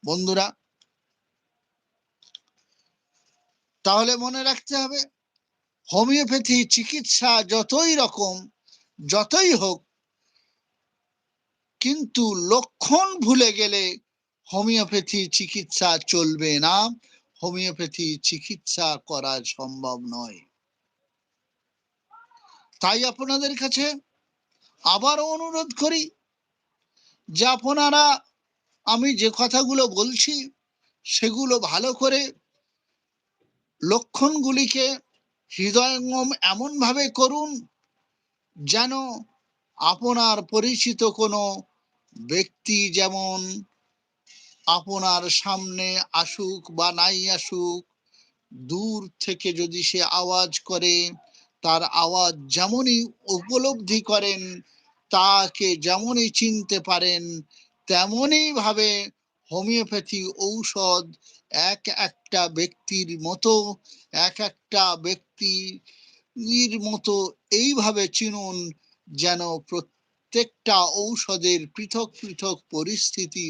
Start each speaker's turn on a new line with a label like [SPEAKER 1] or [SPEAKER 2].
[SPEAKER 1] বন্ধুরা, তাহলে মনে রাখতে হবে, হোমিওপ্যাথি চিকিৎসা যতই হোক, কিন্তু লক্ষণ ভুলে গেলে হোমিওপ্যাথি চিকিৎসা চলবে না, হোমিওপ্যাথি চিকিৎসা করা সম্ভব নয়। তাই আপনাদের কাছে আবারও অনুরোধ করি যে আপনারা আমি যে কথাগুলো বলছি সেগুলো ভালো করে লক্ষণগুলিকে হৃদয়ঙ্গম এমনভাবে করুন যেন আপনার পরিচিত কোনো ব্যক্তি যেমন আপনার সামনে আসুক বা নাই আসুক, দূর থেকে যদি সে আওয়াজ করে, তার আওয়াজ যেমনই উপলব্ধি করেন, তাকে যেমনই চিনতে পারেন, তেমনই ভাবে হোমিওপ্যাথি ঔষধ একটা ব্যক্তির মতো, একটা ব্যক্তির মতো এইভাবে চিনুন যেন প্রত্যেকটা ঔষধের পৃথক পৃথক পরিস্থিতি